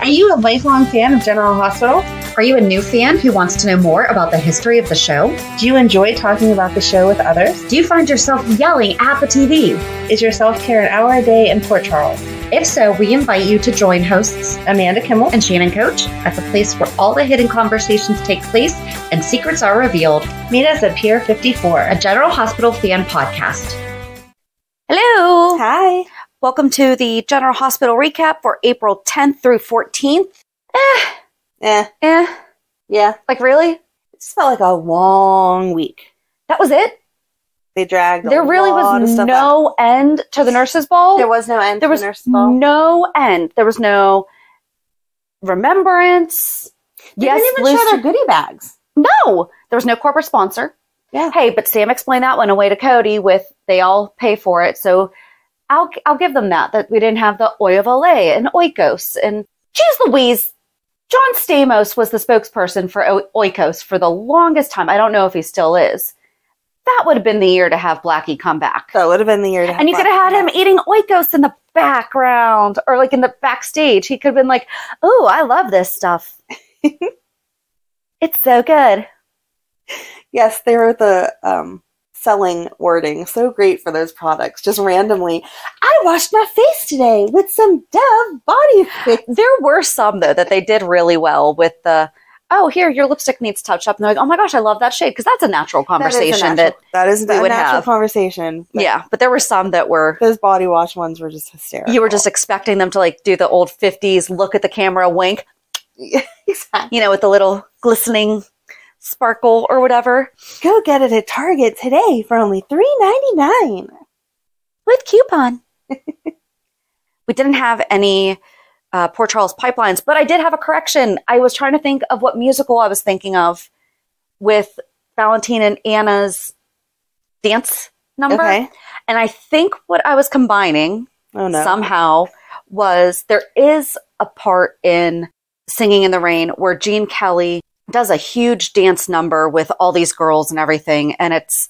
Are you a lifelong fan of General Hospital? Are you a new fan who wants to know more about the history of the show? Do you enjoy talking about the show with others? Do you find yourself yelling at the TV? Is your self-care an hour a day in Port Charles? If so, we invite you to join hosts Amanda Kimmel and Shannon Coach at the place where all the hidden conversations take place and secrets are revealed. Meet us at Pier 54, a General Hospital fan podcast. Hello. Hi. Welcome to the General Hospital recap for April 10th through 14th. Yeah. Like, really? It just felt like a long week. That was it? They dragged There really was no end to the nurses' ball? There was no end to the nurses' ball? No end. There was no remembrance. They didn't even show their goodie bags. No. There was no corporate sponsor. Yeah. Hey, but Sam explained that one away to Cody with they all pay for it, so I'll give them that we didn't have the Oy of Olay and Oikos. And geez Louise, John Stamos was the spokesperson for Oikos for the longest time. I don't know if he still is. That would have been the year to have Blackie come back. That would have been the year to have And you could have had him eating Oikos in the background or like in the backstage. He could have been like, oh, I love this stuff. It's so good. Yes, they were the selling wording. So great for those products. Just randomly, I washed my face today with some Dove body fix. There were some, though, that they did really well with the, oh, here, your lipstick needs touch up. And they're like, oh my gosh, I love that shade. Because that's a natural conversation that is we a would natural have. Conversation. Yeah, but there were some that were. Those body wash ones were just hysterical. You were just expecting them to like do the old 50s, look at the camera, wink. Exactly. You know, with the little glistening sparkle or whatever. Go get it at Target today for only $3.99 with coupon. We didn't have any Port Charles pipelines, but I did have a correction. I was trying to think of what musical I was thinking of with Valentin and Anna's dance number. Okay. And I think what I was combining somehow was there is a part in Singing in the Rain where Gene Kelly does a huge dance number with all these girls and everything, and it's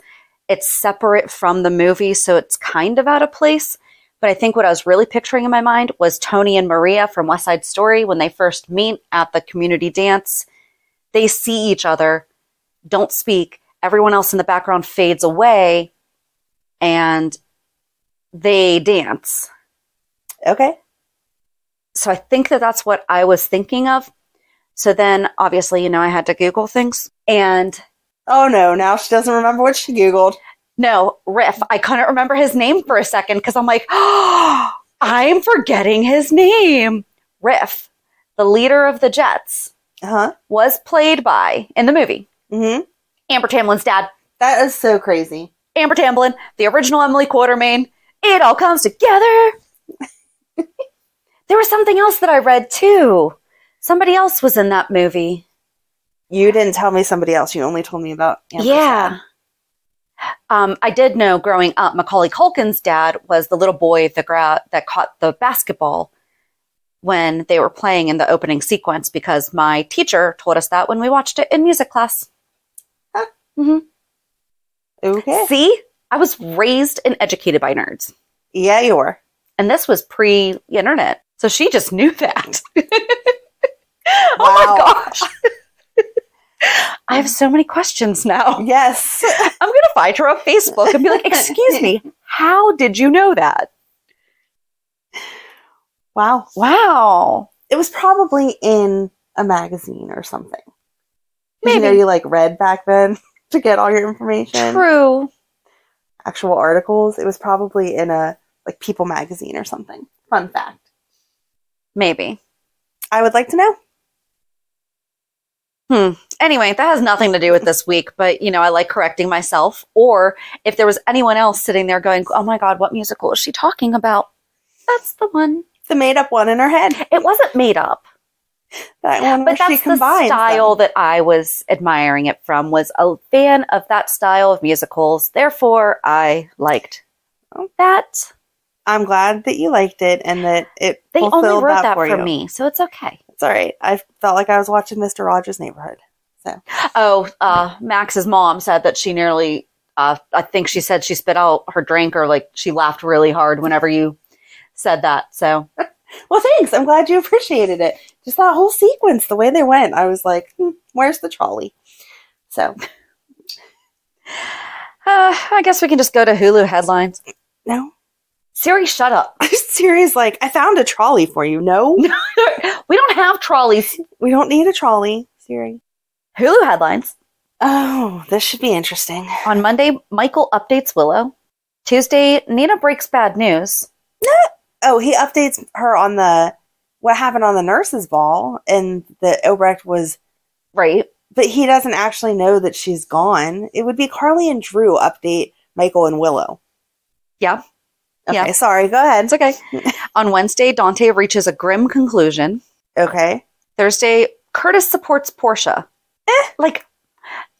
separate from the movie, so it's kind of out of place. But I think what I was really picturing in my mind was Tony and Maria from West Side Story when they first meet at the community dance. They see each other, don't speak, everyone else in the background fades away, and they dance. Okay. So I think that's what I was thinking of. So then, obviously, I had to Google things. And oh no, now she doesn't remember what she Googled. No, Riff. I couldn't remember his name for a second because I'm like, oh, I'm forgetting his name. Riff, the leader of the Jets, was played by, in the movie, Amber Tamblin's dad. That is so crazy. Amber Tamblyn, the original Emily Quatermain. It all comes together. There was something else that I read, too. Somebody else was in that movie. You didn't tell me somebody else. You only told me about Amber's dad. I did know growing up, Macaulay Culkin's dad was the little boy that caught the basketball when they were playing in the opening sequence because my teacher told us that when we watched it in music class. Huh. Mm-hmm. Okay. See? I was raised and educated by nerds. Yeah, you were. And this was pre-internet. So she just knew that. Wow. Oh my gosh. I have so many questions now. Yes. I'm going to find her on Facebook and be like, excuse me, how did you know that? Wow. Wow. It was probably in a magazine or something. Maybe. You like read back then to get all your information. True. Actual articles. It was probably in a People magazine or something. Fun fact. Maybe. I would like to know. Anyway, that has nothing to do with this week, but, I like correcting myself. Or if there was anyone else sitting there going, oh my God, what musical is she talking about? That's the one. The made-up one in her head. It wasn't made up. That one but that's the style that I was admiring it from, was a fan of that style of musicals. Therefore, I liked that. I'm glad that you liked it and that it They fulfilled only wrote that for for you. me, so it's okay. It's all right. I felt like I was watching Mr. Rogers' Neighborhood. So. Max's mom said that she nearly, I think she said she spit out her drink or she laughed really hard whenever you said that. So Well, thanks. I'm glad you appreciated it. Just that whole sequence, the way they went, I was like, where's the trolley? So. I guess we can just go to Hulu headlines. No. Siri, shut up. Siri's like, I found a trolley for you. No. We don't have trolleys. We don't need a trolley, Siri. Hulu headlines. Oh, this should be interesting. On Monday, Michael updates Willow. Tuesday, Nina breaks bad news. Oh, he updates her on what happened on the nurses' ball, and that Obrecht was... Right. But he doesn't actually know that she's gone. It would be Carly and Drew update Michael and Willow. Yeah. Okay, yeah. Sorry, go ahead. It's okay. On Wednesday, Dante reaches a grim conclusion. Okay. Thursday, Curtis supports Portia. Like,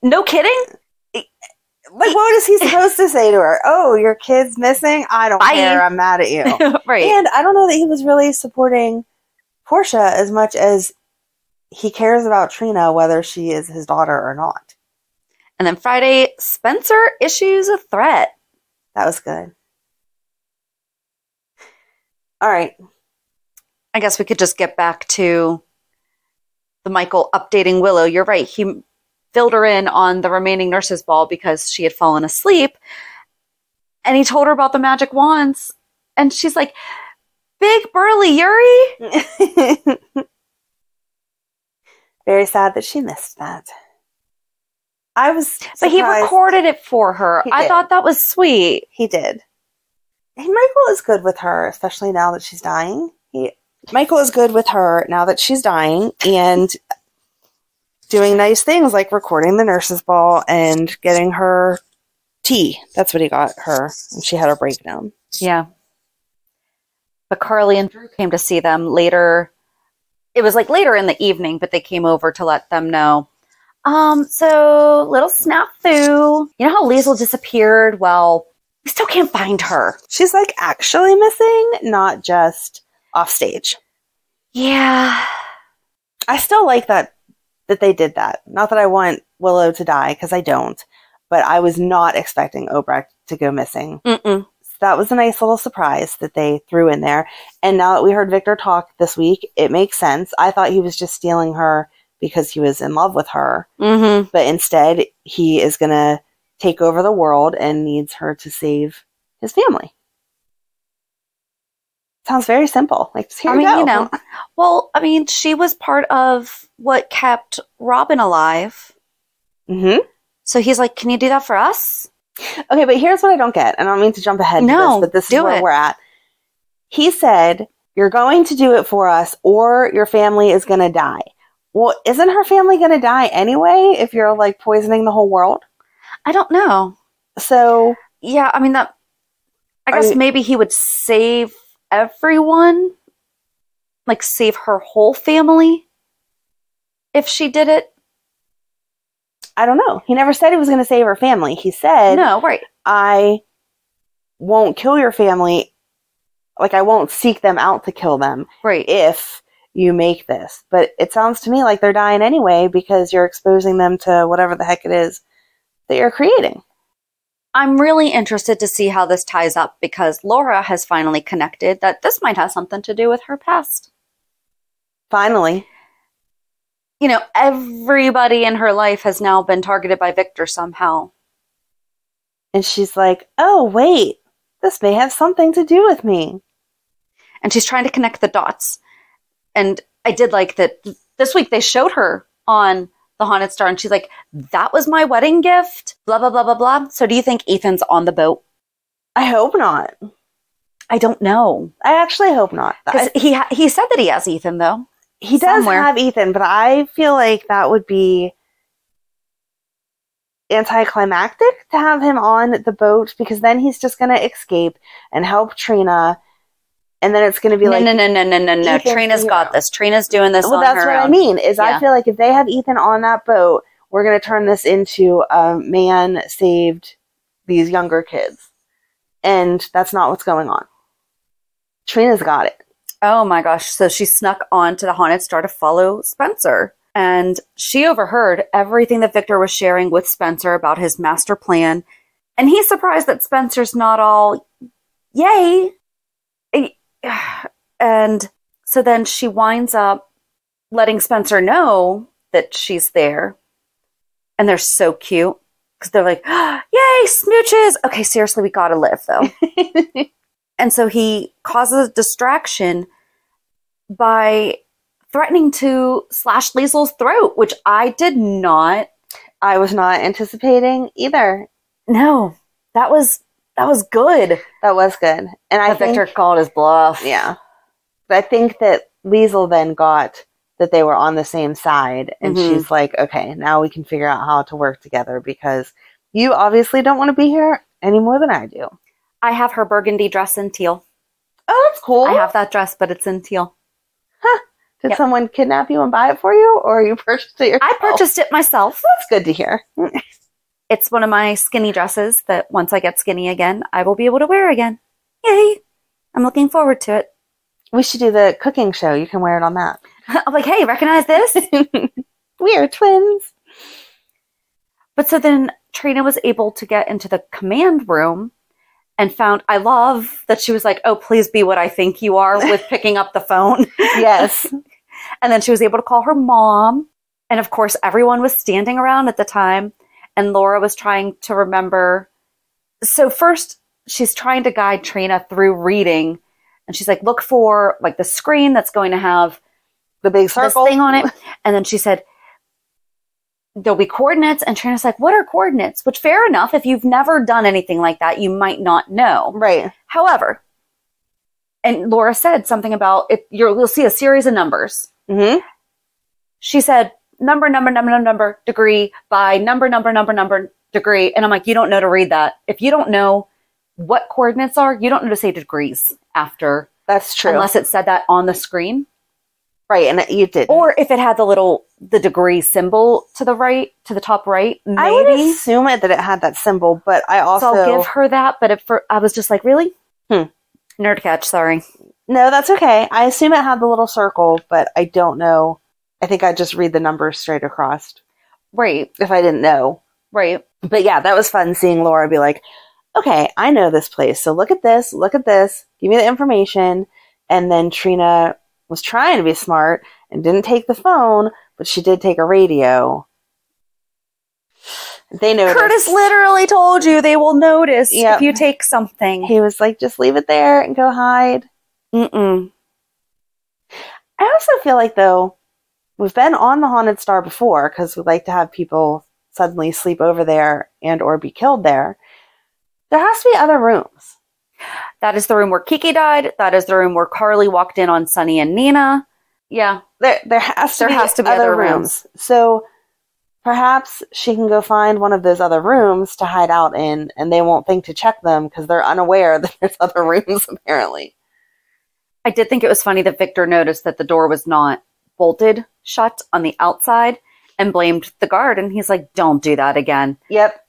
no kidding? Like, what is he supposed to say to her? Oh, your kid's missing? I don't care. I'm mad at you. Right. And I don't know that he was really supporting Portia as much as he cares about Trina, whether she is his daughter or not. And then Friday, Spencer issues a threat. That was good. All right. I guess we could just get back to the Michael updating Willow. You're right. He filled her in on the remaining nurses' ball because she had fallen asleep. And he told her about the magic wands. And she's like, big burly Yuri. Very sad that she missed that. I was surprised. But he recorded it for her. I thought that was sweet. He did. Hey, Michael is good with her, especially now that she's dying. Michael is good with her now that she's dying and doing nice things like recording the nurse's ball and getting her tea. That's what he got her when she had her breakdown. Yeah. But Carly and Drew came to see them later. It was like later in the evening, but they came over to let them know. So little snafu. You know how Liesl disappeared? Well, we still can't find her. She's like actually missing, not just off stage. Yeah. I still like that they did that. Not that I want Willow to die, because I don't. But I was not expecting Obrecht to go missing. Mm-mm. So that was a nice little surprise that they threw in there. And now that we heard Victor talk this week, it makes sense. I thought he was just stealing her because he was in love with her. Mm-hmm. But instead, he is going to take over the world and needs her to save his family. Sounds very simple. Like, just here we go. You know. Well, I mean, she was part of what kept Robin alive. Mm-hmm. So he's like, can you do that for us? Okay, but here's what I don't get. And I don't mean to jump ahead to this, but this is where we're at. He said, you're going to do it for us or your family is going to die. Well, isn't her family going to die anyway if you're, like, poisoning the whole world? I don't know. So... Yeah, I mean, I guess maybe he would save everyone. Like, save her whole family if she did it. I don't know. He never said he was going to save her family. He said, no, right. I won't kill your family. Like, I won't seek them out to kill them. Right. If you make this. But it sounds to me like they're dying anyway because you're exposing them to whatever the heck it is that you're creating. I'm really interested to see how this ties up because Laura has finally connected that this might have something to do with her past. Finally. You know, everybody in her life has now been targeted by Victor somehow. And she's like, oh, wait, this may have something to do with me. And she's trying to connect the dots. And I did like that this week they showed her on the Haunted Star and she's like, that was my wedding gift, blah, blah, blah, blah, blah. So do you think Ethan's on the boat? I hope not. I don't know. I actually hope not. Because he said that he has Ethan, though. He does have Ethan, but I feel like that would be anticlimactic to have him on the boat because then he's just going to escape and help Trina. And then it's going to be like... No. Trina's got this. Trina's doing this on her own. Well, that's what I mean, is I feel like if they have Ethan on that boat, we're going to turn this into a man saved these younger kids. And that's not what's going on. Trina's got it. Oh my gosh. So she snuck on to the Haunted Star to follow Spencer. And she overheard everything that Victor was sharing with Spencer about his master plan. And he's surprised that Spencer's not all, yay. And So then she winds up letting Spencer know that she's there. And they're so cute. Because they're like, oh, yay, smooches! Okay, seriously, we gotta live, though. And so he causes a distraction by threatening to slash Liesel's throat, which I was not anticipating either. No, that was good. That was good. And I think Victor called his bluff. Yeah. But I think that Liesel then got that they were on the same side, and she's like, okay, now we can figure out how to work together because you obviously don't want to be here any more than I do. I have her burgundy dress in teal. Oh, that's cool. I have that dress, but it's in teal. Huh. Did someone kidnap you and buy it for you, or you purchased it yourself? I purchased it myself. That's good to hear. It's one of my skinny dresses that once I get skinny again, I will be able to wear again. Yay! I'm looking forward to it. We should do the cooking show. You can wear it on that. I'm like, hey, recognize this? We are twins. But so then Trina was able to get into the command room and found, I love that she was like, oh, please be what I think you are with picking up the phone. Yes. And then she was able to call her mom. And of course, everyone was standing around at the time. And Laura was trying to remember. So first, she's trying to guide Trina through reading. And she's like, look for like the screen that's going to have the big circle thing on it. And then she said, there'll be coordinates. And Trina's like, what are coordinates? Which, fair enough. If you've never done anything like that, you might not know. Right. However, and Laura said something about it. You'll see a series of numbers. Mm-hmm. She said, number, degree, by number, degree. And I'm like, you don't know to read that. If you don't know what coordinates are, you don't know to say degrees after. That's true. Unless it said that on the screen. Right, and you did. Or if it had the degree symbol to the right, to the top right, maybe. I would assume that it had that symbol, but I also... So I'll give her that, but I was just like, really? Nerd catch, sorry. No, that's okay. I assume it had the little circle, but I don't know. I think I'd just read the numbers straight across. Right. If I didn't know. Right. But yeah, that was fun seeing Laura be like, okay, I know this place, so look at this, give me the information. And then Trina was trying to be smart and didn't take the phone, but she did take a radio. They noticed. Curtis literally told you they will notice if you take something. He was like, just leave it there and go hide. I also feel like, though, we've been on the Haunted Star before because we like to have people suddenly sleep over there and or be killed there. There has to be other rooms. That is the room where Kiki died. That is the room where Carly walked in on Sonny and Nina. Yeah. There has to be other rooms. So perhaps she can go find one of those other rooms to hide out in, and they won't think to check them because they're unaware that there's other rooms, apparently. I did think it was funny that Victor noticed that the door was not bolted shut on the outside and blamed the guard. And he's like, don't do that again. Yep.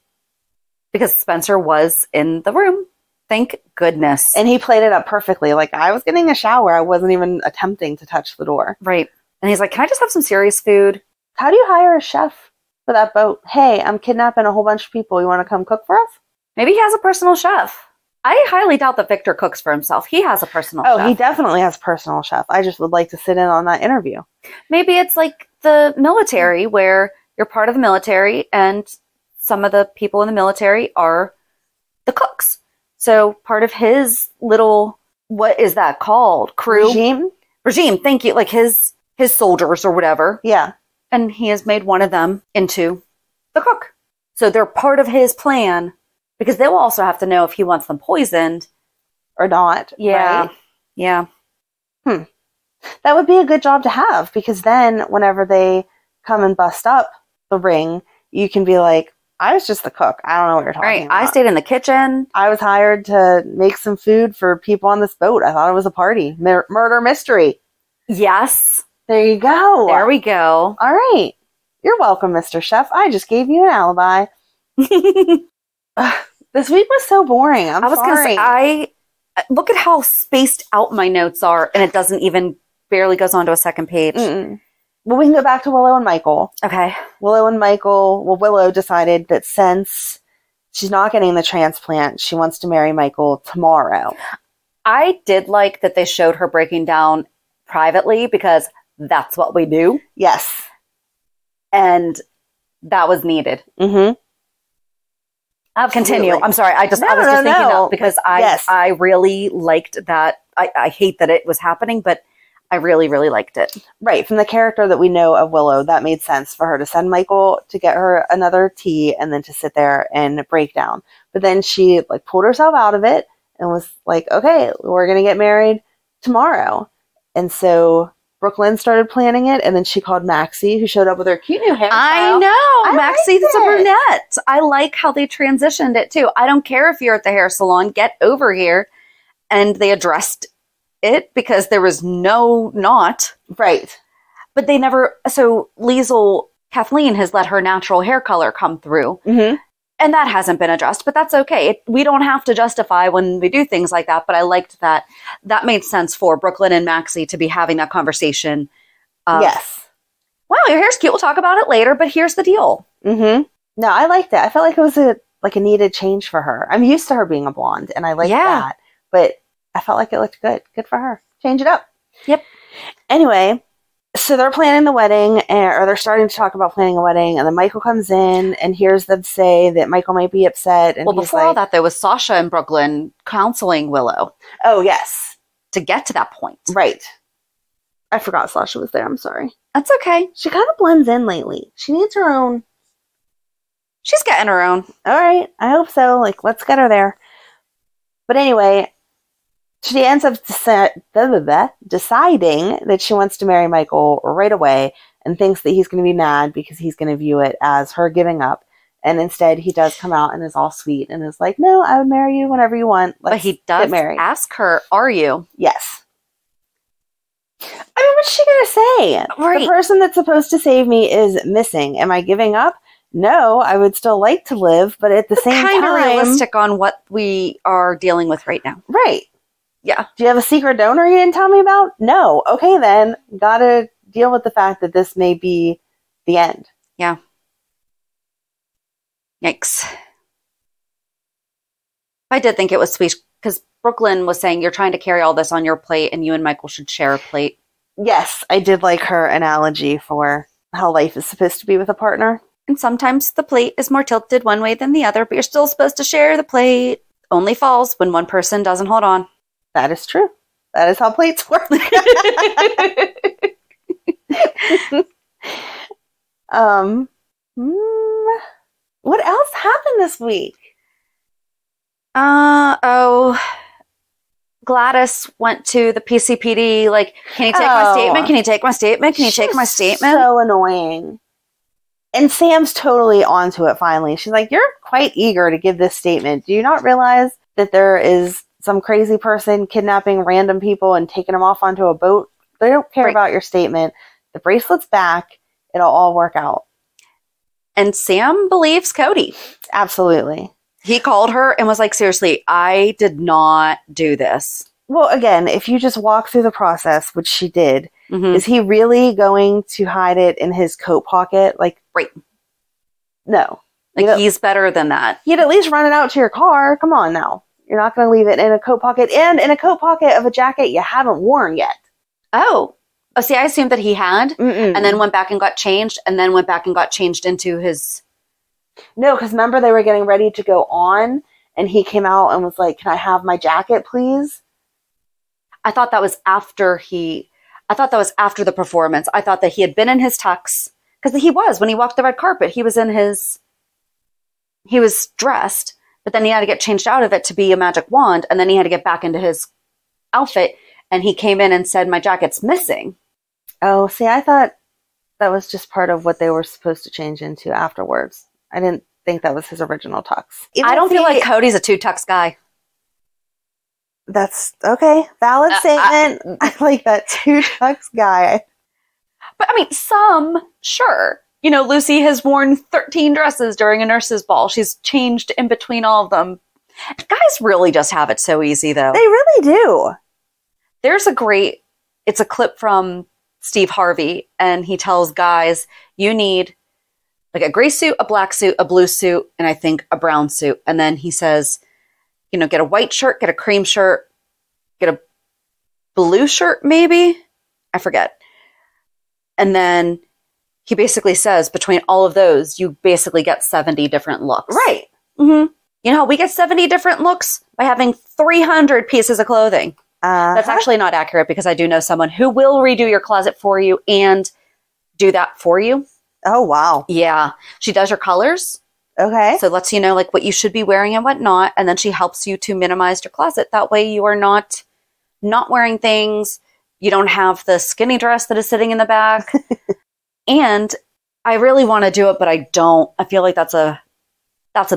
Because Spencer was in the room. Thank goodness. And he played it up perfectly. Like, I was getting a shower. I wasn't even attempting to touch the door. Right. And he's like, can I just have some serious food? How do you hire a chef for that boat? Hey, I'm kidnapping a whole bunch of people. You want to come cook for us? Maybe he has a personal chef. I highly doubt that Victor cooks for himself. He has a personal chef. Oh, he definitely has a personal chef. I just would like to sit in on that interview. Maybe it's like the military where you're part of the military and some of the people in the military are the cooks. So part of his little, what is that called? Crew? Regime, thank you. Like his soldiers or whatever. Yeah. And he has made one of them into the cook. So they're part of his plan because they will also have to know if he wants them poisoned or not. Yeah. Right? Yeah. That would be a good job to have because then whenever they come and bust up the ring, you can be like, I was just the cook. I don't know what you're talking about. I stayed in the kitchen. I was hired to make some food for people on this boat. I thought it was a party. Murder mystery. Yes. There you go. There we go. All right. You're welcome, Mr. Chef. I just gave you an alibi. This week was so boring. I was going to say, look at how spaced out my notes are, and it doesn't even barely goes on to a second page. Well, we can go back to Willow and Michael. Okay. Willow decided that since she's not getting the transplant, she wants to marry Michael tomorrow. I did like that they showed her breaking down privately because that's what we do. Yes. And that was needed. Mm-hmm. I'll continue. I'm sorry. I was just thinking that because I really liked that. I hate that it was happening, but I really, really liked it. Right. From the character that we know of Willow, that made sense for her to send Michael to get her another tea and then to sit there and break down. But then she like pulled herself out of it and was like, okay, we're going to get married tomorrow. And so Brooklyn started planning it, and then she called Maxie, who showed up with her cute new hairstyle. I know. Maxie's a brunette. I like how they transitioned it, too. I don't care if you're at the hair salon. Get over here. And they addressed it because there was no knot. Right. But they never... So Liesl, Kathleen, has let her natural hair color come through. Mm-hmm. And that hasn't been addressed, but that's okay. We don't have to justify when we do things like that, but I liked that. That made sense for Brooklyn and Maxie to be having that conversation. Yes. Wow, your hair's cute. We'll talk about it later, but here's the deal. Mm-hmm. No, I liked it. I felt like it was a needed change for her. I'm used to her being a blonde, and I like that. But I felt like it looked good. Good for her. Change it up. Yep. Anyway, so they're planning the wedding, or they're starting to talk about planning a wedding, and then Michael comes in and hears them say that Michael might be upset. And well, before all that, there was Sasha and Brooklyn counseling Willow. Oh, yes. To get to that point. Right. I forgot Sasha was there. I'm sorry. That's okay. She kind of blends in lately. She needs her own. She's getting her own. All right. I hope so. Like, let's get her there. But anyway, she ends up deciding that she wants to marry Michael right away and thinks that he's going to be mad because he's going to view it as her giving up. And instead, he does come out and is all sweet and is like, no, I would marry you whenever you want. But he does ask her, are you? Yes. I mean, what's she going to say? Right. The person that's supposed to save me is missing. Am I giving up? No, I would still like to live, but at the same time... kind of realistic on what we are dealing with right now. Right. Yeah. Do you have a secret donor you didn't tell me about? No. Okay, then. Gotta deal with the fact that this may be the end. Yeah. Yikes. I did think it was sweet because Brooklyn was saying you're trying to carry all this on your plate and you and Michael should share a plate. Yes, I did like her analogy for how life is supposed to be with a partner. And sometimes the plate is more tilted one way than the other, but you're still supposed to share the plate. Only falls when one person doesn't hold on. That is true. That is how plates work. What else happened this week? Gladys went to the PCPD, like, can you take my statement? Can you take my statement? Can you take my statement? So annoying. And Sam's totally onto it finally. She's like, you're quite eager to give this statement. Do you not realize that there is some crazy person kidnapping random people and taking them off onto a boat? They don't care about your statement. The bracelet's back. It'll all work out. And Sam believes Cody. Absolutely. He called her and was like, seriously, I did not do this. Well, again, if you just walk through the process, which she did, is he really going to hide it in his coat pocket? Like, right. No. Like, he's better than that. You'd at least run it out to your car. Come on now. You're not going to leave it in a coat pocket and in a coat pocket of a jacket you haven't worn yet. Oh, see, I assumed that he had and then went back and got changed and then went back and got changed into his... No, because remember they were getting ready to go on and he came out and was like, can I have my jacket, please? I thought that was after the performance. I thought that he had been in his tux because he was, when he walked the red carpet, he was dressed, but then he had to get changed out of it to be a magic wand. And then he had to get back into his outfit and he came in and said, my jacket's missing. Oh, see, I thought that was just part of what they were supposed to change into afterwards. I didn't think that was his original tux. I don't feel like Cody's a 2-tux guy. That's okay. Valid statement. I like that 2-tux guy. But I mean, some, sure. You know, Lucy has worn 13 dresses during a nurse's ball. She's changed in between all of them. Guys really just have it so easy, though. They really do. There's it's a clip from Steve Harvey, and he tells guys, you need like a gray suit, a black suit, a blue suit, and I think a brown suit. And then he says, you know, get a white shirt, get a cream shirt, get a blue shirt maybe, I forget. And then he basically says between all of those, you basically get 70 different looks. Right. Mm-hmm. You know how we get 70 different looks? By having 300 pieces of clothing. That's actually not accurate because I do know someone who will redo your closet for you and do that for you. Oh, wow. Yeah. She does your colors. Okay. So lets you know like what you should be wearing and what not. And then she helps you to minimize your closet. That way you are not wearing things. You don't have the skinny dress that is sitting in the back. And I really want to do it, but I don't. I feel like that's a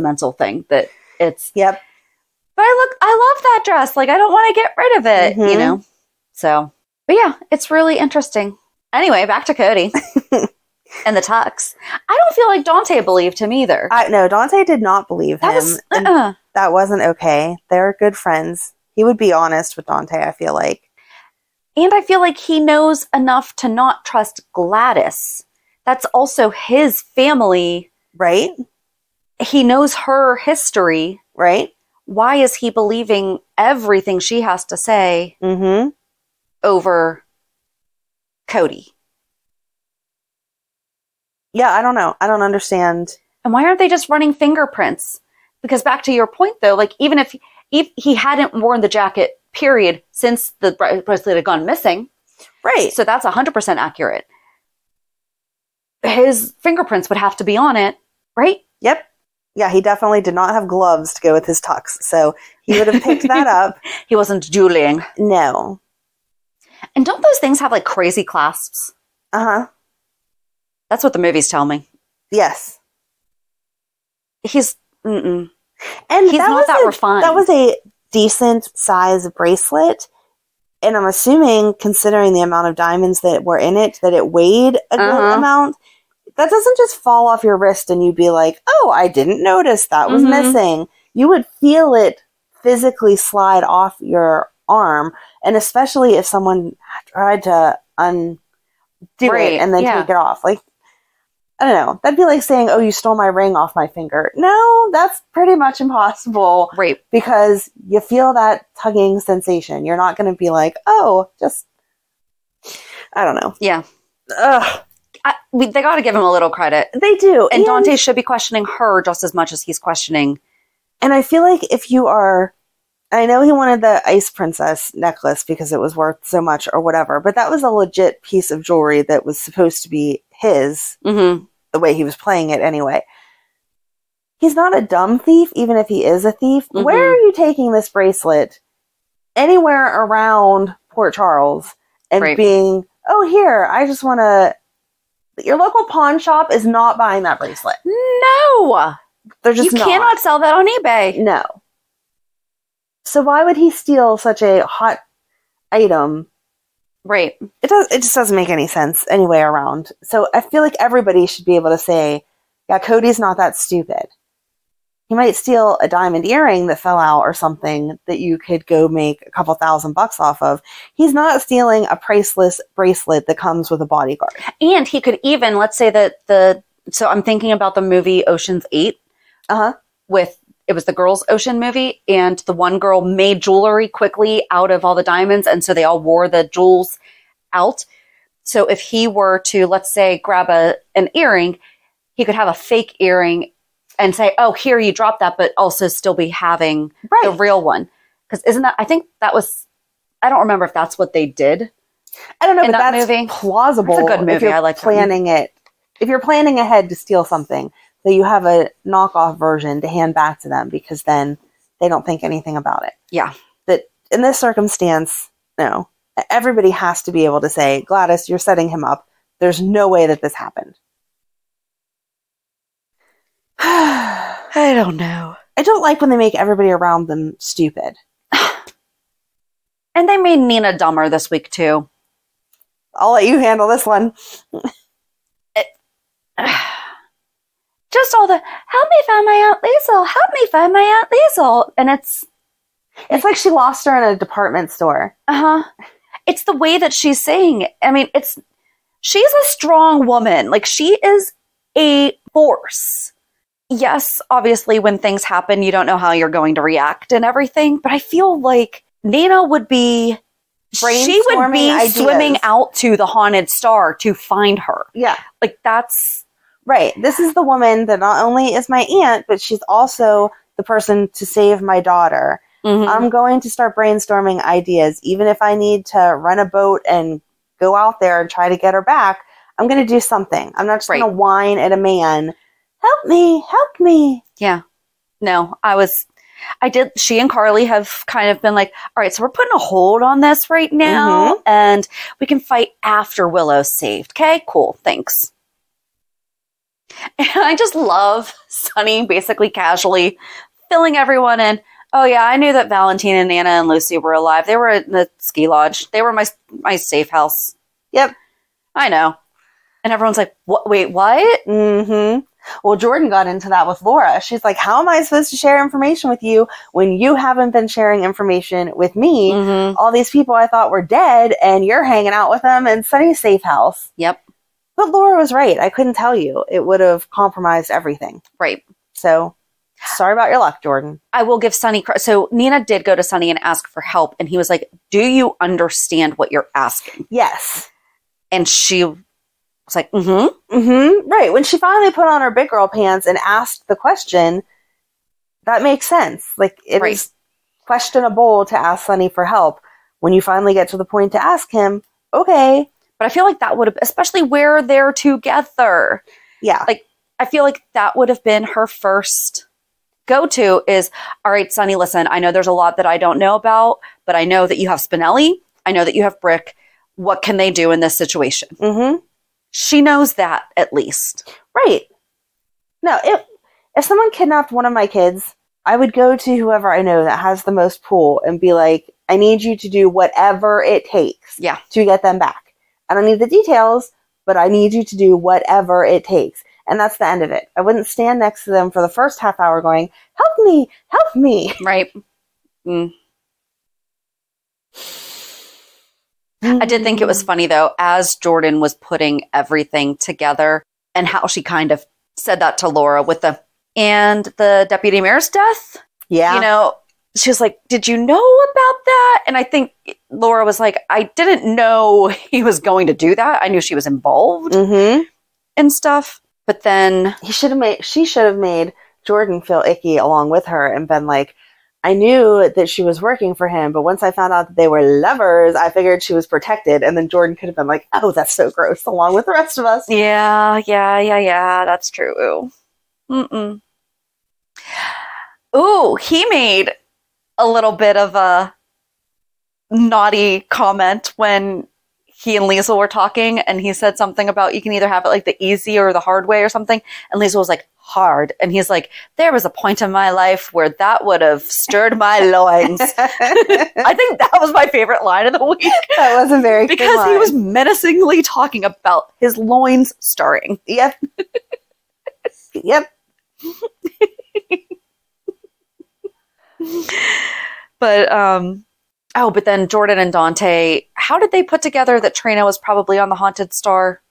mental thing that it's. Yep. But I love that dress. Like, I don't want to get rid of it, you know? So, but yeah, it's really interesting. Anyway, back to Cody and the tux. I don't feel like Dante believed him either. No, Dante did not believe him. That wasn't okay. They're good friends. He would be honest with Dante, I feel like. And I feel like he knows enough to not trust Gladys. That's also his family. Right. He knows her history. Right. Why is he believing everything she has to say over Cody? Yeah, I don't know. I don't understand. And why aren't they just running fingerprints? Because back to your point, though, like even if he hadn't worn the jacket, period, since the bracelet had gone missing. Right. So that's 100% accurate. His fingerprints would have to be on it, right? Yep. Yeah, he definitely did not have gloves to go with his tux, so he would have picked that up. He wasn't dueling. No. And don't those things have, like, crazy clasps? Uh-huh. That's what the movies tell me. Yes. He's, And he's not that refined. That was a decent size bracelet, and I'm assuming, considering the amount of diamonds that were in it, that it weighed a good amount. That doesn't just fall off your wrist and you'd be like, oh, I didn't notice that was missing. You would feel it physically slide off your arm. And especially if someone tried to undo it and then take it off. Like, I don't know. That'd be like saying, oh, you stole my ring off my finger. No, that's pretty much impossible. Right. Because you feel that tugging sensation. You're not going to be like, oh, just, I don't know. Yeah. Ugh. They got to give him a little credit. They do. And Dante should be questioning her just as much as he's questioning. And I feel like if you are, I know he wanted the Ice Princess necklace because it was worth so much or whatever, but that was a legit piece of jewelry that was supposed to be his, the way he was playing it anyway. He's not a dumb thief, even if he is a thief. Where are you taking this bracelet anywhere around Port Charles and being, oh, here, I just want to... Your local pawn shop is not buying that bracelet. No! They're just You cannot sell that on eBay. No. So why would he steal such a hot item? Right. It just doesn't make any sense any way around. So I feel like everybody should be able to say, yeah, Cody's not that stupid. He might steal a diamond earring that fell out or something that you could go make a couple $1,000 off of. He's not stealing a priceless bracelet that comes with a bodyguard. And he could even, let's say that so I'm thinking about the movie Ocean's 8. It was the girls' ocean movie, and the one girl made jewelry quickly out of all the diamonds, and so they all wore the jewels out. So if he were to, let's say, grab an earring, he could have a fake earring and say, oh, here, you dropped that, but also still be having the real one. Because I think that was, I don't remember if that's what they did. I don't know, but that that's movie. Plausible. It's a good movie. I like planning it. If you're planning ahead to steal something, that you have a knockoff version to hand back to them, because then they don't think anything about it. Yeah. That in this circumstance, no. Everybody has to be able to say, Gladys, you're setting him up. There's no way that this happened. I don't know. I don't like when they make everybody around them stupid. And they made Nina dumber this week, too. I'll let you handle this one. Just all the, help me find my Aunt Liesel, help me find my Aunt Liesel. And it's like she lost her in a department store. It's the way that she's saying it. I mean, she's a strong woman. Like, she is a force. Yes, obviously, when things happen, you don't know how you're going to react and everything. But I feel like Nina would be she would be ideas. Swimming out to the Haunted Star to find her. Yeah. Like, that's... Right. This is the woman that not only is my aunt, but she's also the person to save my daughter. Mm-hmm. I'm going to start brainstorming ideas. Even if I need to rent a boat and go out there and try to get her back, I'm going to do something. I'm not just going to whine at a man. Help me. Help me. Yeah. No, she and Carly have kind of been like, all right, so we're putting a hold on this right now, and we can fight after Willow's saved. Okay, cool. Thanks. And I just love Sonny basically casually filling everyone in. Oh, yeah, I knew that Valentin and Anna and Lucy were alive. They were in the ski lodge. They were my safe house. Yep. I know. And everyone's like, what? Wait, what? Mm-hmm. Well, Jordan got into that with Laura. She's like, how am I supposed to share information with you when you haven't been sharing information with me? Mm-hmm. All these people I thought were dead, and you're hanging out with them in Sonny's safe house. Yep. But Laura was right. I couldn't tell you. It would have compromised everything. Right. So, sorry about your luck, Jordan. I will give Sonny... So, Nina did go to Sonny and ask for help, and he was like, do you understand what you're asking? Yes. And she... It's like, mm-hmm. Mm-hmm. Right. When she finally put on her big girl pants and asked the question, that makes sense. Like, it was questionable to ask Sonny for help. When you finally get to the point to ask him, okay. But I feel like that would have, especially where they're together. Yeah. Like, I feel like that would have been her first go-to is, all right, Sonny, listen, I know there's a lot that I don't know about, but I know that you have Spinelli. I know that you have Brick. What can they do in this situation? Mm-hmm. She knows that, at least. Right. No, if someone kidnapped one of my kids, I would go to whoever I know that has the most pull and be like, I need you to do whatever it takes to get them back. I don't need the details, but I need you to do whatever it takes. And that's the end of it. I wouldn't stand next to them for the first half hour going, help me, help me. Right. Mm. I did think it was funny, though, as Jordan was putting everything together and how she kind of said that to Laura and the deputy mayor's death. Yeah. You know, she was like, did you know about that? And I think Laura was like, I didn't know he was going to do that. I knew she was involved and stuff. But then she should have made Jordan feel icky along with her and been like, I knew that she was working for him, but once I found out that they were lovers, I figured she was protected. And then Jordan could have been like, oh, that's so gross, along with the rest of us. Yeah, that's true. Mm-mm. Ooh, he made a little bit of a naughty comment when he and Liesl were talking, and he said something about you can either have it like the easy or the hard way or something. And Liesl was like, hard. And he's like, there was a point in my life where that would have stirred my loins. I think that was my favorite line of the week. That was a very good because line. He was menacingly talking about his loins stirring. Yep. Yep. But then Jordan and Dante, how did they put together that Trina was probably on the Haunted Star?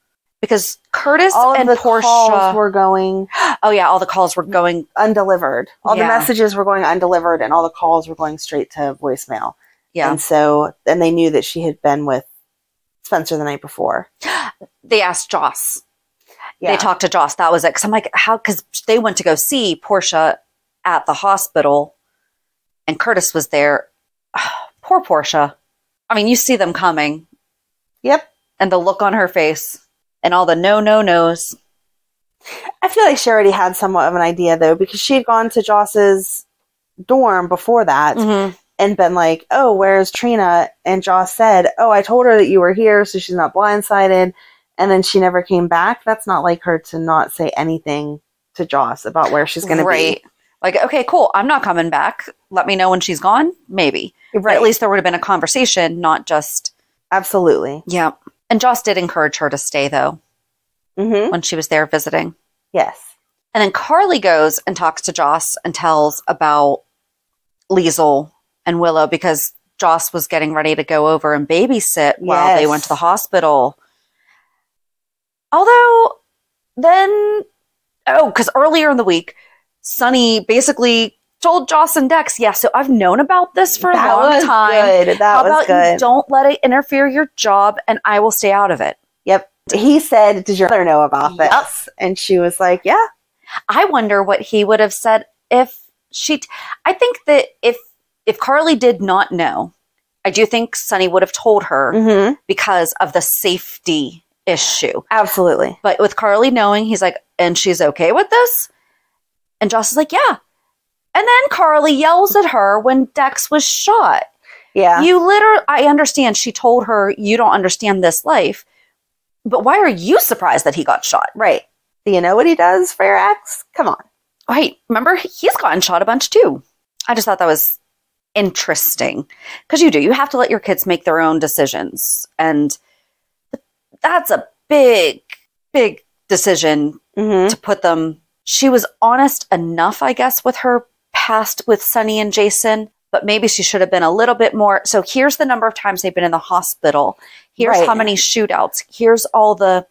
Because Curtis and Portia calls were going. Oh yeah, all the calls were going undelivered. All the messages were going undelivered, and all the calls were going straight to voicemail. Yeah, and they knew that she had been with Spencer the night before. They asked Joss. Yeah. They talked to Joss. That was it. Because I'm like, how? Because they went to go see Portia at the hospital, and Curtis was there. Poor Portia. I mean, you see them coming. Yep. And the look on her face. And all the no-no-nos. I feel like she already had somewhat of an idea, though, because she had gone to Joss's dorm before that and been like, oh, where's Trina? And Joss said, oh, I told her that you were here, so she's not blindsided. And then she never came back. That's not like her to not say anything to Joss about where she's going to be. Like, okay, cool. I'm not coming back. Let me know when she's gone. Maybe. Right. But at least there would have been a conversation, not just... Absolutely. Yeah. And Joss did encourage her to stay, though, when she was there visiting. Yes. And then Carly goes and talks to Joss and tells about Liesl and Willow because Joss was getting ready to go over and babysit while they went to the hospital. Although, then... Oh, because earlier in the week, Sonny basically told Joss and Dex, yeah, so I've known about this for a long time. Good. How about you don't let it interfere your job and I will stay out of it? Yep. He said, did your mother know about this? And she was like, yeah. I wonder what he would have said if I think that if Carly did not know, I do think Sonny would have told her because of the safety issue. Absolutely. But with Carly knowing, he's like, and she's okay with this? And Joss is like, yeah. And then Carly yells at her when Dex was shot. Yeah. I understand she told her, you don't understand this life. But why are you surprised that he got shot? Right. Do you know what he does for your ex? Come on. Right. Remember, he's gotten shot a bunch too. I just thought that was interesting. Because you have to let your kids make their own decisions. And that's a big, big decision to put them. She was honest enough, I guess, with her past with Sonny and Jason. But maybe she should have been a little bit more. So here's the number of times they've been in the hospital. Here's how many shootouts. Here's all the...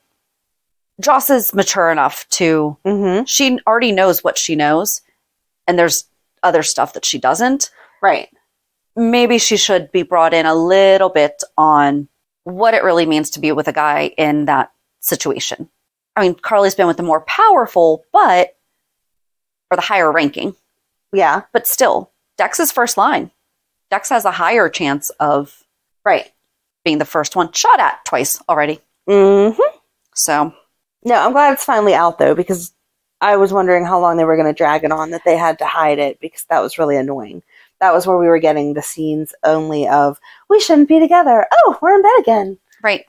Joss is mature enough to... She already knows what she knows. And there's other stuff that she doesn't. Right. Maybe she should be brought in a little bit on what it really means to be with a guy in that situation. I mean, Carly's been with the more powerful, or the higher ranking. Yeah. But still... Dex is first line. Dex has a higher chance of being the first one shot at twice already. So. No, I'm glad it's finally out, though, because I was wondering how long they were going to drag it on, that they had to hide it, because that was really annoying. That was where we were getting the scenes only of, we shouldn't be together. Oh, we're in bed again. Right.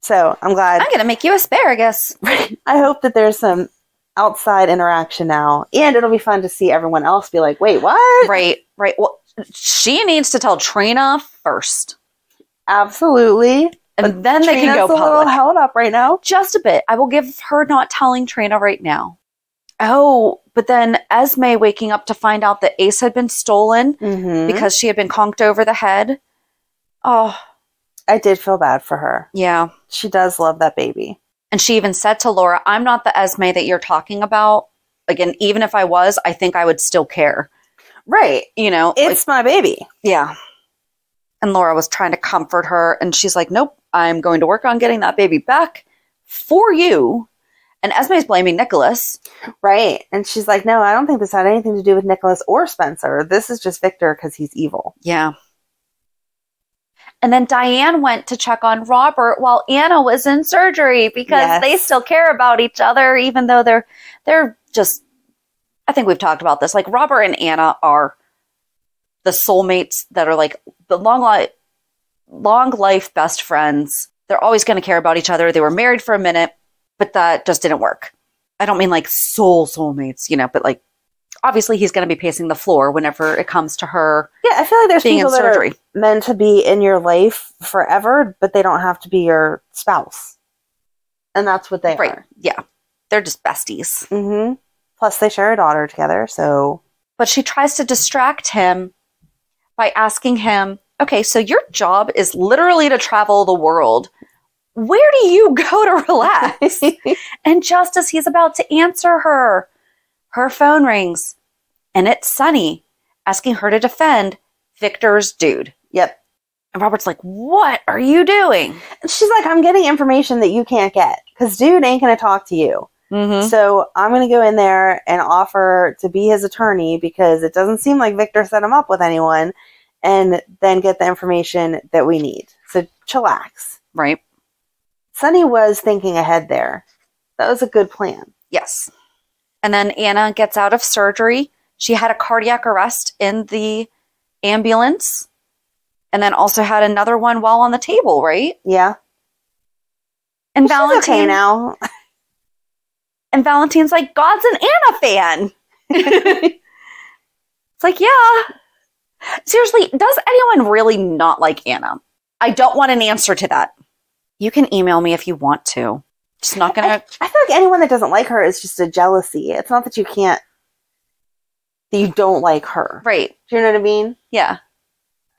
So I'm glad. I'm going to make you asparagus. I hope that there's some outside interaction now, and it'll be fun to see everyone else be like, wait, what? Right. Well, she needs to tell Trina first. Absolutely. And then they can go public. A little held up right now. Just a bit. I will give her not telling Trina right now. Oh, but then Esme waking up to find out that Ace had been stolen because she had been conked over the head. Oh. I did feel bad for her. Yeah. She does love that baby. And she even said to Laura, I'm not the Esme that you're talking about. Again, even if I was, I think I would still care. Right. It's my baby. Yeah. And Laura was trying to comfort her. And she's like, nope, I'm going to work on getting that baby back for you. And Esme's blaming Nicholas. Right. And she's like, no, I don't think this had anything to do with Nicholas or Spencer. This is just Victor because he's evil. Yeah. And then Diane went to check on Robert while Anna was in surgery because they still care about each other, even though they're just, I think we've talked about this. Like Robert and Anna are the soulmates that are like the long life best friends. They're always going to care about each other. They were married for a minute, but that just didn't work. I don't mean like soulmates, but like, obviously, he's going to be pacing the floor whenever it comes to her. Yeah, I feel like there's people that are meant to be in your life forever, but they don't have to be your spouse. And that's what they are. Yeah. They're just besties. Plus, they share a daughter together, so. But she tries to distract him by asking him, okay, so your job is literally to travel the world. Where do you go to relax? And just as he's about to answer her phone rings, and it's Sonny asking her to defend Victor's dude. Yep. And Robert's like, what are you doing? And she's like, I'm getting information that you can't get, because dude ain't going to talk to you. So I'm going to go in there and offer to be his attorney, because it doesn't seem like Victor set him up with anyone, and then get the information that we need. So chillax. Right. Sonny was thinking ahead there. That was a good plan. Yes. And then Anna gets out of surgery. She had a cardiac arrest in the ambulance. And then also had another one while on the table, right? Yeah. And Valentin, okay now. And Valentin's like, God's an Anna fan. It's like, yeah. Seriously, does anyone really not like Anna? I don't want an answer to that. You can email me if you want to. Just not gonna. I feel like anyone that doesn't like her is just a jealousy. It's not that that you don't like her. Right. Do you know what I mean? Yeah.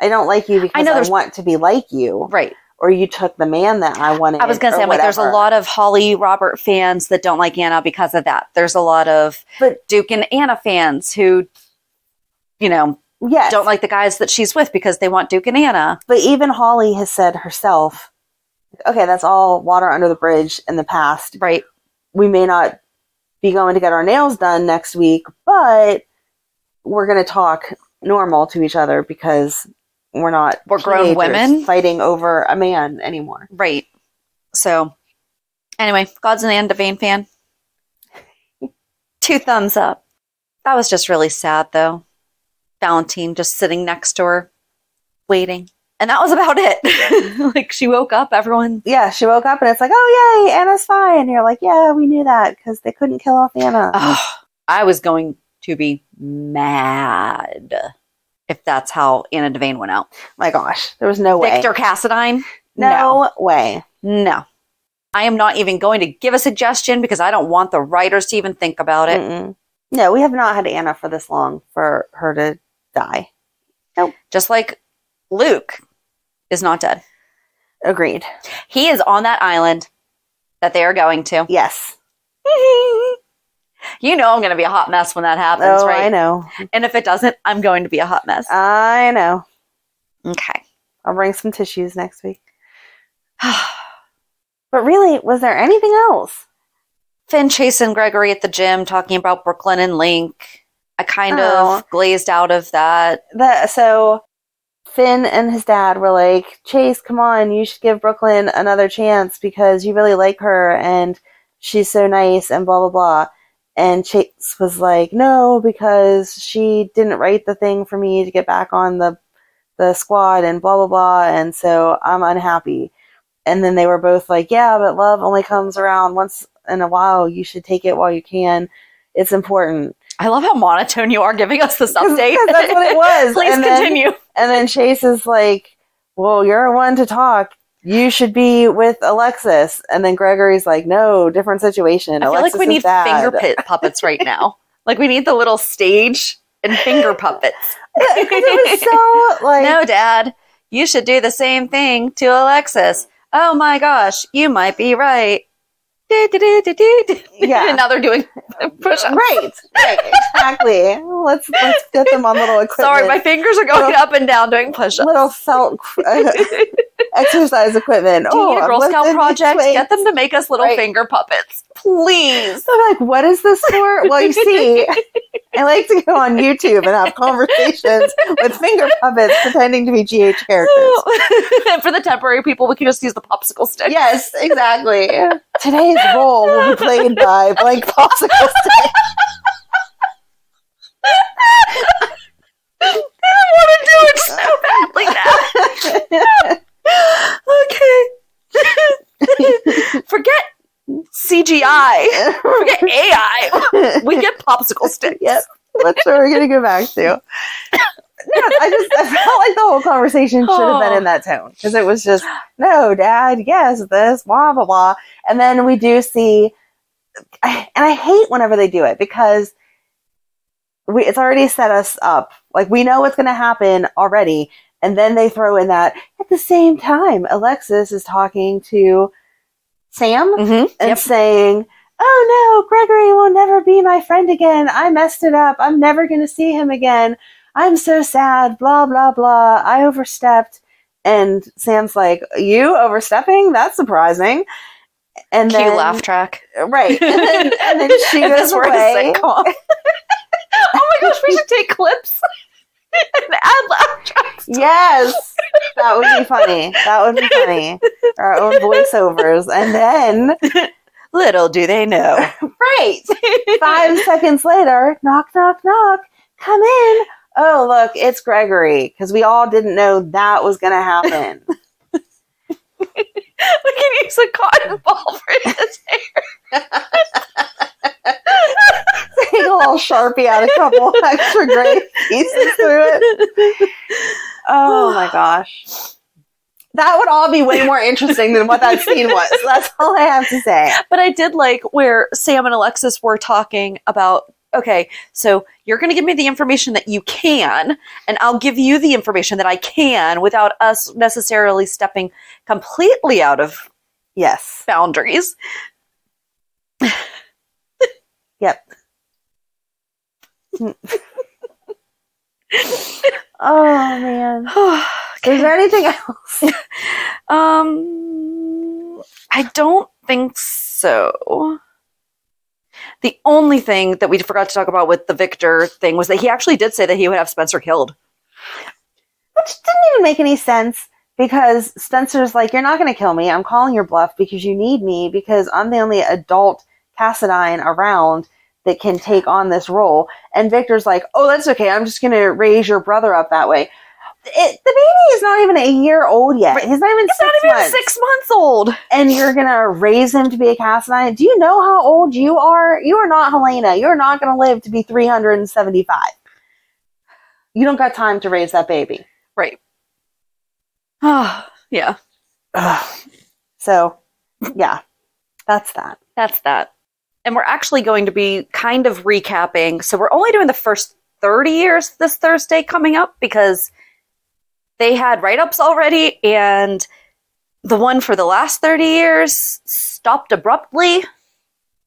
I don't like you because I want to be like you. Right. Or you took the man that I wanted. I was going to say, like, there's a lot of Holly Robert fans that don't like Anna because of that. There's a lot of Duke and Anna fans who yes. don't like the guys that she's with because they want Duke and Anna. But even Holly has said herself, okay, that's all water under the bridge in the past. Right. We may not be going to get our nails done next week, but we're going to talk normal to each other because we're grown women fighting over a man anymore. Right. So anyway, God's an Anna Devane fan. 2 thumbs up. That was just really sad though. Valentin just sitting next to her, waiting. And that was about it. Like, she woke up, everyone... Yeah, she woke up and it's like, oh, yay, Anna's fine. And you're like, yeah, we knew that because they couldn't kill off Anna. Oh, I was going to be mad if that's how Anna Devane went out. My gosh, there was no way. Victor Cassadine? No way. No. I am not even going to give a suggestion because I don't want the writers to even think about it. Mm-mm. No, we have not had Anna for this long for her to die. Nope. Just like Luke is not dead. Agreed. He is on that island that they are going to. Yes. You know I'm going to be a hot mess when that happens, right? I know. And if it doesn't, I'm going to be a hot mess. I know. Okay. I'll bring some tissues next week. But really, was there anything else? Finn chasing Gregory at the gym, talking about Brooklyn and Link. I kind of glazed out of that. So Finn and his dad were like, Chase, come on, you should give Brooklyn another chance because you really like her and she's so nice and blah, blah, blah. And Chase was like, no, because she didn't write the thing for me to get back on the squad and blah, blah, blah. And so I'm unhappy. And then they were both like, yeah, but love only comes around once in a while. You should take it while you can. It's important. I love how monotone you are giving us this update. That's what it was. Please continue. And then Chase is like, well, you're one to talk. You should be with Alexis. And then Gregory's like, no, different situation. I feel Alexis like we need bad. finger puppets right now. Like we need the little stage and finger puppets. It was so like... No, Dad, you should do the same thing to Alexis. Oh my gosh, you might be right. Yeah. And now they're doing push-ups. Right, exactly. Let's get them on little equipment. Sorry, my fingers are going up and down doing push-ups. Little felt exercise equipment. Do you need a Girl Scout project? Get them to make us little finger puppets. Please. So I'm like, what is this for? Well, you see, I like to go on YouTube and have conversations with finger puppets pretending to be GH characters. And for the temporary people, we can just use the popsicle stick. Yes, exactly. Today's role will be played by blank popsicle stick. I want to do it so badly now. Okay. Forget CGI. Forget AI. We get popsicle sticks. Yep. That's what we're going to go back to. No, I felt like the whole conversation should have been in that tone. Because it was just, no, Dad, yes, this, blah, blah, blah. And then we do see, and I hate whenever they do it because it's already set us up. Like, we know what's going to happen already. And then they throw in that, at the same time, Alexis is talking to Sam and saying, oh no, Gregory will never be my friend again. I messed it up. I'm never going to see him again. I'm so sad, blah, blah, blah. I overstepped. And Sam's like, you overstepping? That's surprising. And Cue then laugh track. Right. And then she goes away. Oh my gosh, we should take clips and add laugh tracks. Yes. That would be funny. That would be funny. Our own voiceovers. And then... Little do they know. Right. 5 seconds later, knock, knock, knock. Come in. Oh, look, it's Gregory. Because we all didn't know that was going to happen. We can use a cotton ball for his hair. Take a little Sharpie out a couple extra gray pieces through it. Oh my gosh. That would all be way more interesting than what that scene was. That's all I have to say. But I did like where Sam and Alexis were talking about, okay, so you're going to give me the information that you can, and I'll give you the information that I can without us necessarily stepping completely out of boundaries. Yep. Oh, man. Okay. Is there anything else? I don't think so. The only thing that we forgot to talk about with the Victor thing was that he actually did say that he would have Spencer killed. Which didn't even make any sense, because Spencer's like, you're not going to kill me. I'm calling your bluff because you need me, because I'm the only adult Cassadine around that can take on this role. And Victor's like, oh, that's okay. I'm just going to raise your brother up that way. The baby is not even a year old yet. He's not even 6 months. 6 months old. And you're going to raise him to be a Cassadine? Do you know how old you are? You are not Helena. You're not going to live to be 375. You don't got time to raise that baby. Right. Oh, yeah. So, yeah. That's that. That's that. And we're actually going to be kind of recapping. So we're only doing the first 30 years this Thursday coming up, because they had write-ups already, and the one for the last 30 years stopped abruptly,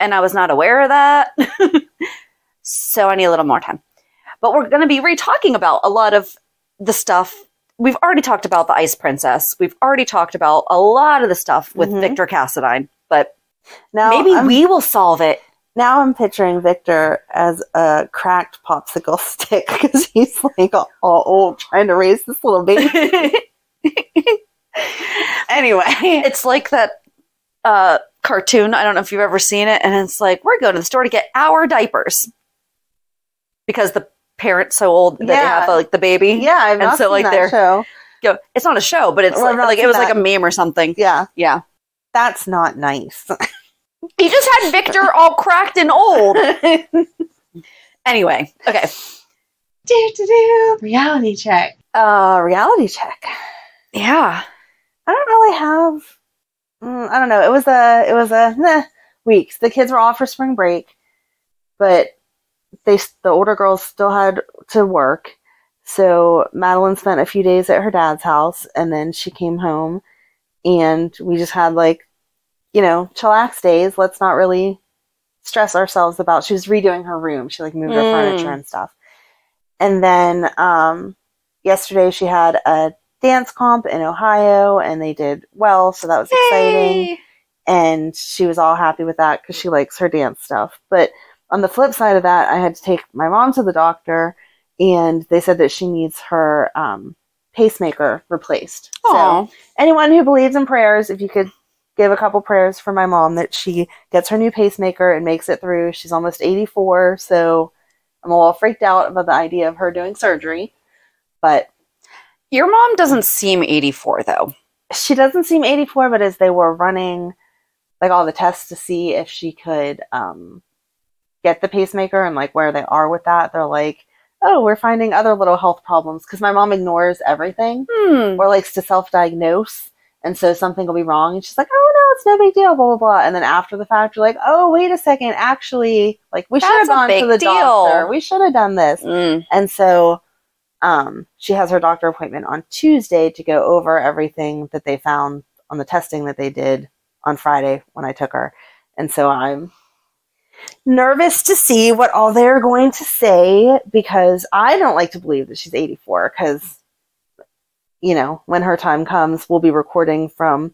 and I was not aware of that. So I need a little more time. But we're going to be re-talking about a lot of the stuff. We've already talked about the Ice Princess. We've already talked about a lot of the stuff with Victor Cassadine, but now maybe we will solve it. Now I'm picturing Victor as a cracked popsicle stick, because he's like all old trying to raise this little baby. Anyway. It's like that cartoon. I don't know if you've ever seen it. And it's like, we're going to the store to get our diapers. Because the parent's so old that they have like the baby. Yeah, I've not seen that show. It's not a show, but it's like it was like a meme or something. Yeah. Yeah. That's not nice. He just had Victor all cracked and old. Anyway, okay. Reality check. Reality check. Yeah. I don't really have. I don't know. It was a weeks. The kids were off for spring break, but the older girls still had to work. So Madeline spent a few days at her dad's house, and then she came home, and we just had chillax days. Let's not really stress ourselves about. She was redoing her room. She moved her furniture and stuff. And then yesterday she had a dance comp in Ohio, and they did well, so that was exciting. And she was all happy with that because she likes her dance stuff. But on the flip side of that, I had to take my mom to the doctor, and they said that she needs her pacemaker replaced. Aww. So anyone who believes in prayers, if you could give a couple prayers for my mom that she gets her new pacemaker and makes it through. She's almost 84, so I'm a little freaked out about the idea of her doing surgery. But your mom doesn't seem 84, though. She doesn't seem 84, but as they were running all the tests to see if she could get the pacemaker and where they are with that, they're like, oh, we're finding other little health problems, because my mom ignores everything or likes to self-diagnose. And so something will be wrong, and she's like, oh, no, it's no big deal, blah, blah, blah. And then after the fact, you're like, oh, wait a second, actually, we should have gone to the doctor. We should have done this. And so she has her doctor appointment on Tuesday to go over everything that they found on the testing that they did on Friday when I took her. And so I'm nervous to see what all they're going to say, because I don't like to believe that she's 84, because when her time comes, we'll be recording from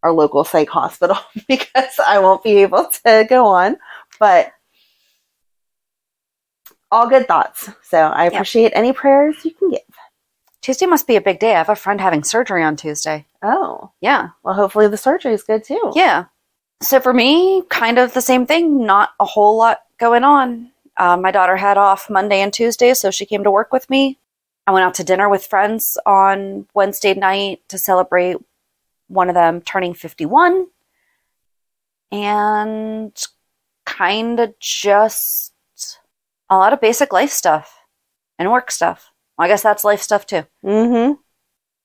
our local psych hospital because I won't be able to go on. But all good thoughts. So I appreciate any prayers you can give. Tuesday must be a big day. I have a friend having surgery on Tuesday. Oh. Yeah. Well, hopefully the surgery is good too. Yeah. So for me, kind of the same thing. Not a whole lot going on. My daughter had off Monday and Tuesday, so she came to work with me. I went out to dinner with friends on Wednesday night to celebrate one of them turning 51. And kind of just a lot of basic life stuff and work stuff. Well, I guess that's life stuff too. Mm-hmm.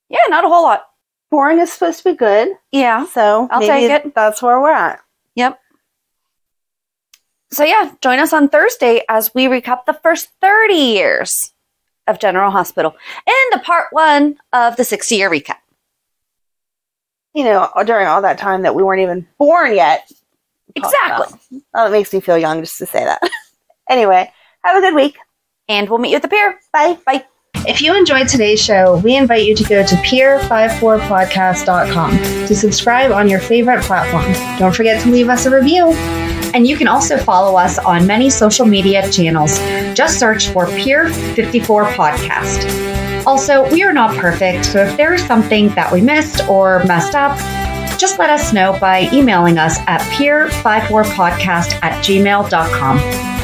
Yeah, not a whole lot. Boring is supposed to be good. Yeah. So I'll take it. That's where we're at. Yep. So yeah, join us on Thursday as we recap the first 30 years of General Hospital and the part 1 of the 60-year recap. During all that time that we weren't even born yet. Exactly. Oh, it makes me feel young just to say that. Anyway, have a good week. And we'll meet you at the pier. Bye. Bye. If you enjoyed today's show, we invite you to go to peer54podcast.com to subscribe on your favorite platform. Don't forget to leave us a review. And you can also follow us on many social media channels. Just search for Peer54 Podcast. Also, we are not perfect, so if there is something that we missed or messed up, just let us know by emailing us at peer54podcast@gmail.com.